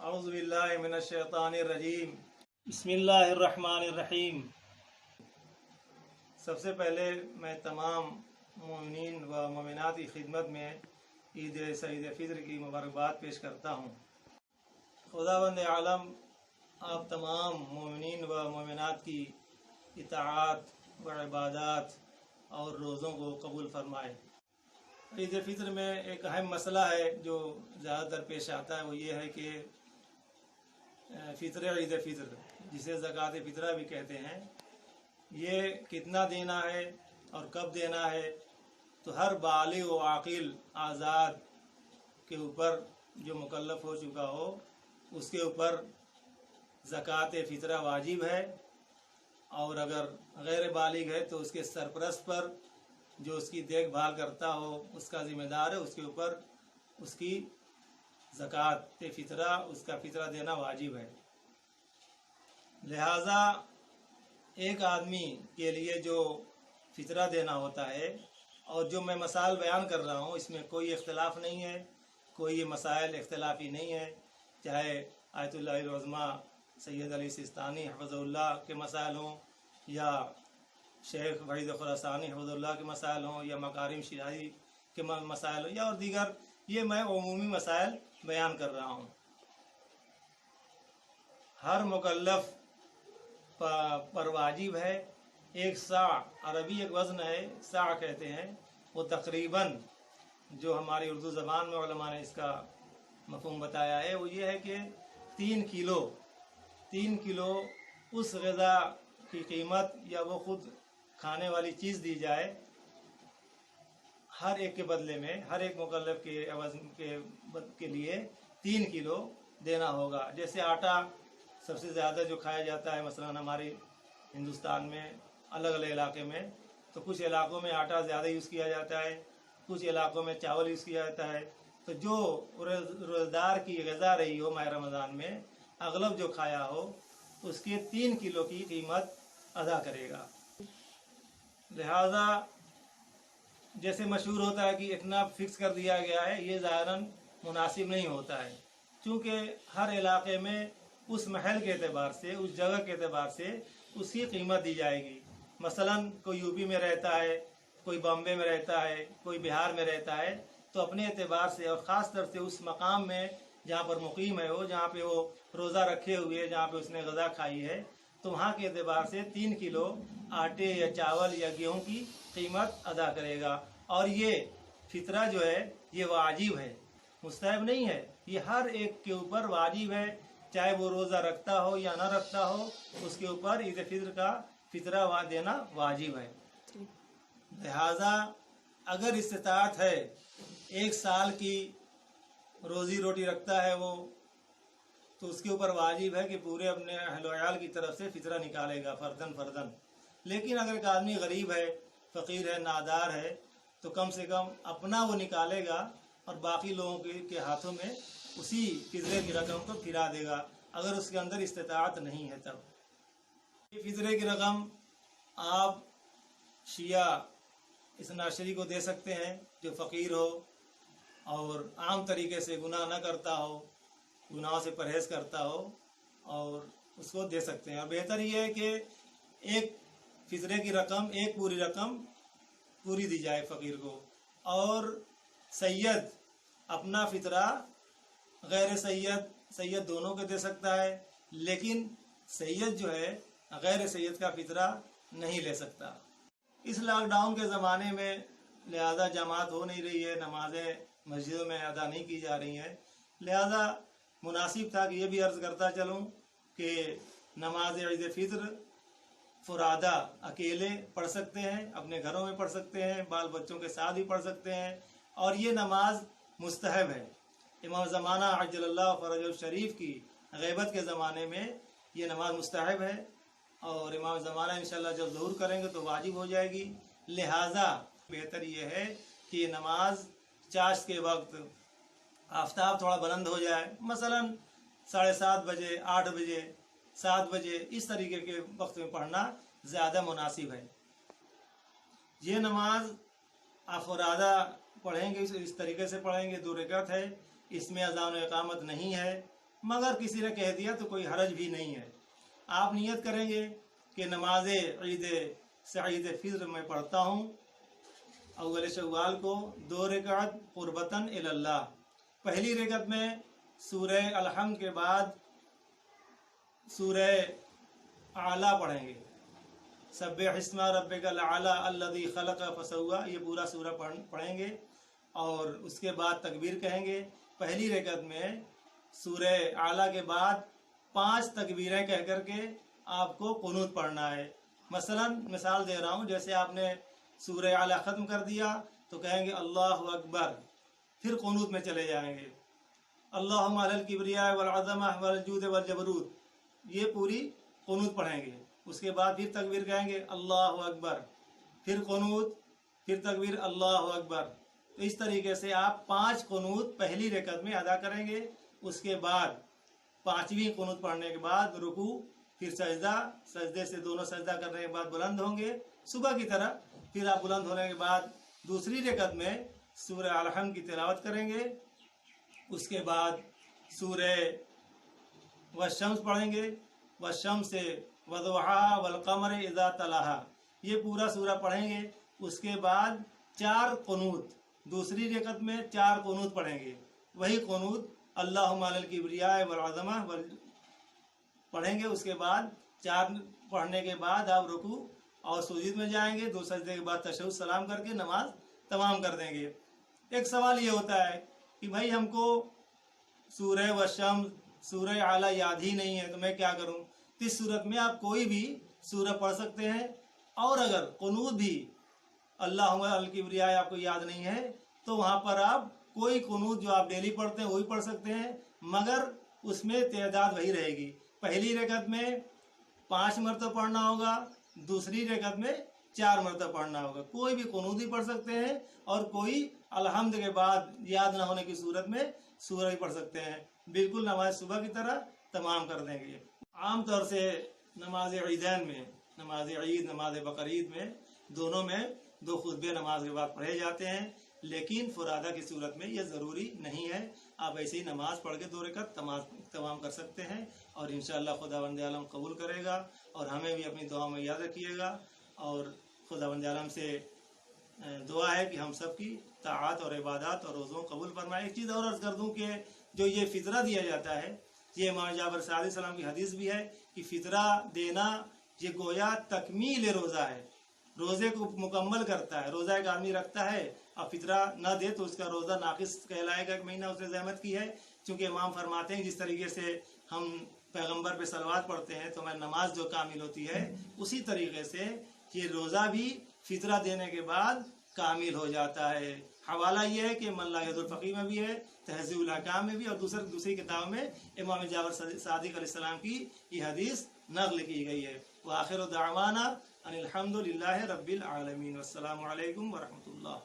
اعوذ باللہ من الشیطان الرجیم بسم اللہ الرحمن الرحیم۔ سب سے پہلے میں تمام مومنین و مومنات کی خدمت میں عید سعید فطر کی مبارکباد پیش کرتا ہوں۔ خداوند عالم آپ تمام مومنین و مومنات کی اطاعت و عبادات اور روزوں کو قبول فرمائے۔ عید فطر میں ایک اہم مسئلہ ہے جو زیادہ تر پیش آتا ہے، وہ یہ ہے کہ فطر عید فطر جسے زکوٰۃ فطرہ بھی کہتے ہیں، یہ کتنا دینا ہے اور کب دینا ہے۔ تو ہر بالغ و عاقل آزاد کے اوپر جو مکلف ہو چکا ہو اس کے اوپر زکوٰۃ فطرہ واجب ہے، اور اگر غیر بالغ ہے تو اس کے سرپرست پر جو اس کی دیکھ بھال کرتا ہو، اس کا ذمہ دار ہے، اس کے اوپر اس کی زکوٰۃ فطرہ، اس کا فطرہ دینا واجب ہے۔ لہٰذا ایک آدمی کے لیے جو فطرہ دینا ہوتا ہے، اور جو میں مسائل بیان کر رہا ہوں اس میں کوئی اختلاف نہیں ہے، کوئی یہ مسائل اختلافی نہیں ہے، چاہے آیت اللہ العظمیٰ سید علی سیستانی حفظ اللہ کے مسائل ہوں، یا شیخ وحید خراسانی حفظ اللہ کے مسائل ہوں، یا مکارم شیرازی کے مسائل ہوں، یا اور دیگر، یہ میں عمومی مسائل بیان کر رہا ہوں۔ ہر مکلف پر واجب ہے ایک سا، عربی ایک وزن ہے، سا کہتے ہیں، وہ تقریباً جو ہماری اردو زبان میں علماء نے اس کا مفہوم بتایا ہے، وہ یہ ہے کہ 3 کلو اس غذا کی قیمت یا وہ خود کھانے والی چیز دی جائے، ہر ایک کے بدلے میں، ہر ایک مکلف کے عوض کے لیے 3 کلو دینا ہوگا۔ جیسے آٹا سب سے زیادہ جو کھایا جاتا ہے، مثلا ہمارے ہندوستان میں الگ الگ علاقے میں، تو کچھ علاقوں میں آٹا زیادہ یوز کیا جاتا ہے، کچھ علاقوں میں چاول یوز کیا جاتا ہے۔ تو جو روزدار کی غذا رہی ہو ماہ رمضان میں، اغلب جو کھایا ہو، اس کے 3 کلو کی قیمت ادا کرے گا۔ لہذا جیسے مشہور ہوتا ہے کہ اتنا فکس کر دیا گیا ہے، یہ ظاہراً مناسب نہیں ہوتا ہے، چونکہ ہر علاقے میں اس محل کے اعتبار سے، اس جگہ کے اعتبار سے اس کی قیمت دی جائے گی۔ مثلاً کوئی یو پی میں رہتا ہے، کوئی بامبے میں رہتا ہے، کوئی بہار میں رہتا ہے، تو اپنے اعتبار سے اور خاص طور سے اس مقام میں جہاں پر مقیم ہے وہ، جہاں پہ وہ روزہ رکھے ہوئے، جہاں پہ اس نے غذا کھائی ہے، تو وہاں کے اعتبار سے 3 کلو آٹے یا چاول یا گیہوں کی قیمت ادا کرے گا۔ اور یہ فطرہ جو ہے یہ واجب ہے، مستحب نہیں ہے، یہ ہر ایک کے اوپر واجب ہے، چاہے وہ روزہ رکھتا ہو یا نہ رکھتا ہو، اس کے اوپر عید فطر کا فطرہ دینا واجب ہے۔ لہذا اگر استطاعت ہے، 1 سال کی روزی روٹی رکھتا ہے وہ، تو اس کے اوپر واجب ہے کہ پورے اپنے اہل و عیال کی طرف سے فطرہ نکالے گا فرداً۔ لیکن اگر ایک آدمی غریب ہے، فقیر ہے، نادار ہے، تو کم سے کم اپنا وہ نکالے گا اور باقی لوگوں کے ہاتھوں میں اسی فطرے کی رقم کو پھرا دے گا، اگر اس کے اندر استطاعت نہیں ہے تب۔ یہ فطرے کی رقم آپ شیعہ اس ناشری کو دے سکتے ہیں جو فقیر ہو اور عام طریقے سے گناہ نہ کرتا ہو، گناہوں سے پرہیز کرتا ہو، اور اس کو دے سکتے ہیں۔ اور بہتر یہ ہے کہ ایک فطرے کی رقم، ایک پوری رقم پوری دی جائے فقیر کو، اور سید اپنا فطرہ غیر سید دونوں کو دے سکتا ہے، لیکن سید جو ہے غیر سید کا فطرہ نہیں لے سکتا۔ اس لاک ڈاؤن کے زمانے میں لہذا جماعت ہو نہیں رہی ہے، نمازیں مسجدوں میں ادا نہیں کی جا رہی ہیں، لہذا مناسب تھا کہ یہ بھی عرض کرتا چلوں کہ نماز عید فطر فرادہ اکیلے پڑھ سکتے ہیں، اپنے گھروں میں پڑھ سکتے ہیں، بال بچوں کے ساتھ بھی پڑھ سکتے ہیں، اور یہ نماز مستحب ہے۔ امام زمانہ عجل اللہ فرج الشریف کی غیبت کے زمانے میں یہ نماز مستحب ہے، اور امام زمانہ انشاءاللہ جب ظہور کریں گے تو واجب ہو جائے گی۔ لہٰذا بہتر یہ ہے کہ یہ نماز چاشت کے وقت آفتاب تھوڑا بلند ہو جائے، مثلا 7:30 بجے، 8 بجے، 7 بجے، اس طریقے کے وقت میں پڑھنا زیادہ مناسب ہے۔ یہ نماز آپ فرادہ پڑھیں گے، اس طریقے سے پڑھیں گے، 2 رکعت ہے، اس میں اذان و اقامت نہیں ہے، مگر کسی نے کہہ دیا تو کوئی حرج بھی نہیں ہے۔ آپ نیت کریں گے کہ نماز عید سعید فطر میں پڑھتا ہوں اول شوال کو 2 رکعت قربتاً اللہ۔ پہلی رکعت میں سورہ الحمد کے بعد سورہ اعلیٰ پڑھیں گے، سبح اسم ربک الاعلی الذی خلق فسوی، یہ پورا سورہ پڑھیں گے، اور اس کے بعد تکبیر کہیں گے۔ پہلی رکعت میں سورہ اعلیٰ کے بعد 5 تکبیریں کہہ کر کے آپ کو قنوت پڑھنا ہے۔ مثال دے رہا ہوں، جیسے آپ نے سورہ اعلیٰ ختم کر دیا تو کہیں گے اللہ اکبر، پھر قنوت میں چلے جائیں گے، اللہم علی الکبریاء والعظمہ والجود والجبروت، یہ پوری قنوت پڑھیں گے۔ اس کے بعد پھر تکبیر کہیں گے اللہ اکبر، پھر قنوت، پھر تکبیر اللہ اکبر۔ تو اس طریقے سے آپ 5 قنوت پہلی رکعت میں ادا کریں گے۔ اس کے بعد 5ویں قنوت پڑھنے کے بعد رکوع، پھر سجدہ، سجدے سے دونوں سجدہ کرنے کے بعد بلند ہوں گے صبح کی طرح۔ پھر آپ بلند ہونے کے بعد دوسری رکعت میں سورہ الحمد کی تلاوت کریں گے۔ اس کے بعد سورہ والشمس پڑھیں گے، والشمس وضحاہا والقمر اذا تلاہا، یہ پورا سورہ پڑھیں گے۔ اس کے بعد 4 قنوت، دوسری رکعت میں 4 قنوت پڑھیں گے، وہی قنوت اللہم علی الکبریاء والعظمہ پڑھیں گے۔ اس کے بعد 4 پڑھنے کے بعد آپ رکوع اور سجود میں جائیں گے، 2 سجدے کے بعد تشہد سلام کر کے نماز تمام کر دیں گے۔ ایک سوال یہ ہوتا ہے کہ بھائی ہم کو سورہ والشمس، سورہ اعلیٰ یاد ہی نہیں ہے تو میں کیا کروں؟ اس صورت میں آپ کوئی بھی سورہ پڑھ سکتے ہیں، اور اگر قنوت بھی اللہم علی الکبریاء آپ کو یاد نہیں ہے تو وہاں پر آپ کوئی قنوت جو آپ ڈیلی پڑھتے ہیں وہی پڑھ سکتے ہیں، مگر اس میں تعداد وہی رہے گی۔ پہلی رکعت میں 5 مرتبہ پڑھنا ہوگا، دوسری رکعت میں 4 مرتبہ پڑھنا ہوگا۔ کوئی بھی قنوت بھی پڑھ سکتے ہیں، اور کوئی الحمد کے بعد یاد نہ ہونے کی صورت میں سورہ بھی پڑھ سکتے ہیں، بالکل نماز صبح کی طرح تمام کر دیں گے۔ عام طور سے نماز عیدین میں، نماز عید، نماز بقرعید میں، دونوں میں 2 خطبے نماز کے بعد پڑھے جاتے ہیں، لیکن فرادہ کی صورت میں یہ ضروری نہیں ہے۔ آپ ایسے ہی نماز پڑھ کے 2 رکعت تمام کر سکتے ہیں، اور انشاءاللہ خداوند عالم قبول کرے گا، اور ہمیں بھی اپنی دعا میں یاد رکھیے گا۔ اور خداوند عالم سے دعا ہے کہ ہم سب کی طاعات اور عبادات اور روزوں قبول فرمائے۔ ایک چیز اور عرض کر دوں کہ جو یہ فطرہ دیا جاتا ہے، یہ امام جعفر صادق علیہ السلام کی حدیث بھی ہے کہ فطرہ دینا یہ گویا تکمیل روزہ ہے، روزے کو مکمل کرتا ہے۔ روزہ ایک آدمی رکھتا ہے اور فطرہ نہ دے تو اس کا روزہ ناقص کہلائے گا، ایک مہینہ اس نے زحمت کی ہے۔ چونکہ امام فرماتے ہیں جس طریقے سے ہم پیغمبر پہ صلوات پڑھتے ہیں تو ہماری نماز جو کامل ہوتی ہے، اسی طریقے سے یہ روزہ بھی فطرہ دینے کے بعد کامل ہو جاتا ہے۔ حوالہ یہ ہے کہ من لا یضر الفقیہ میں بھی ہے، تہذیب الاحکام میں بھی، اور دوسری کتاب میں امام جعفر صادق علیہ السلام کی یہ حدیث نقل کی گئی ہے۔ وآخر دعوانا ان الحمد للہ رب العالمین، والسلام علیکم ورحمۃ اللہ۔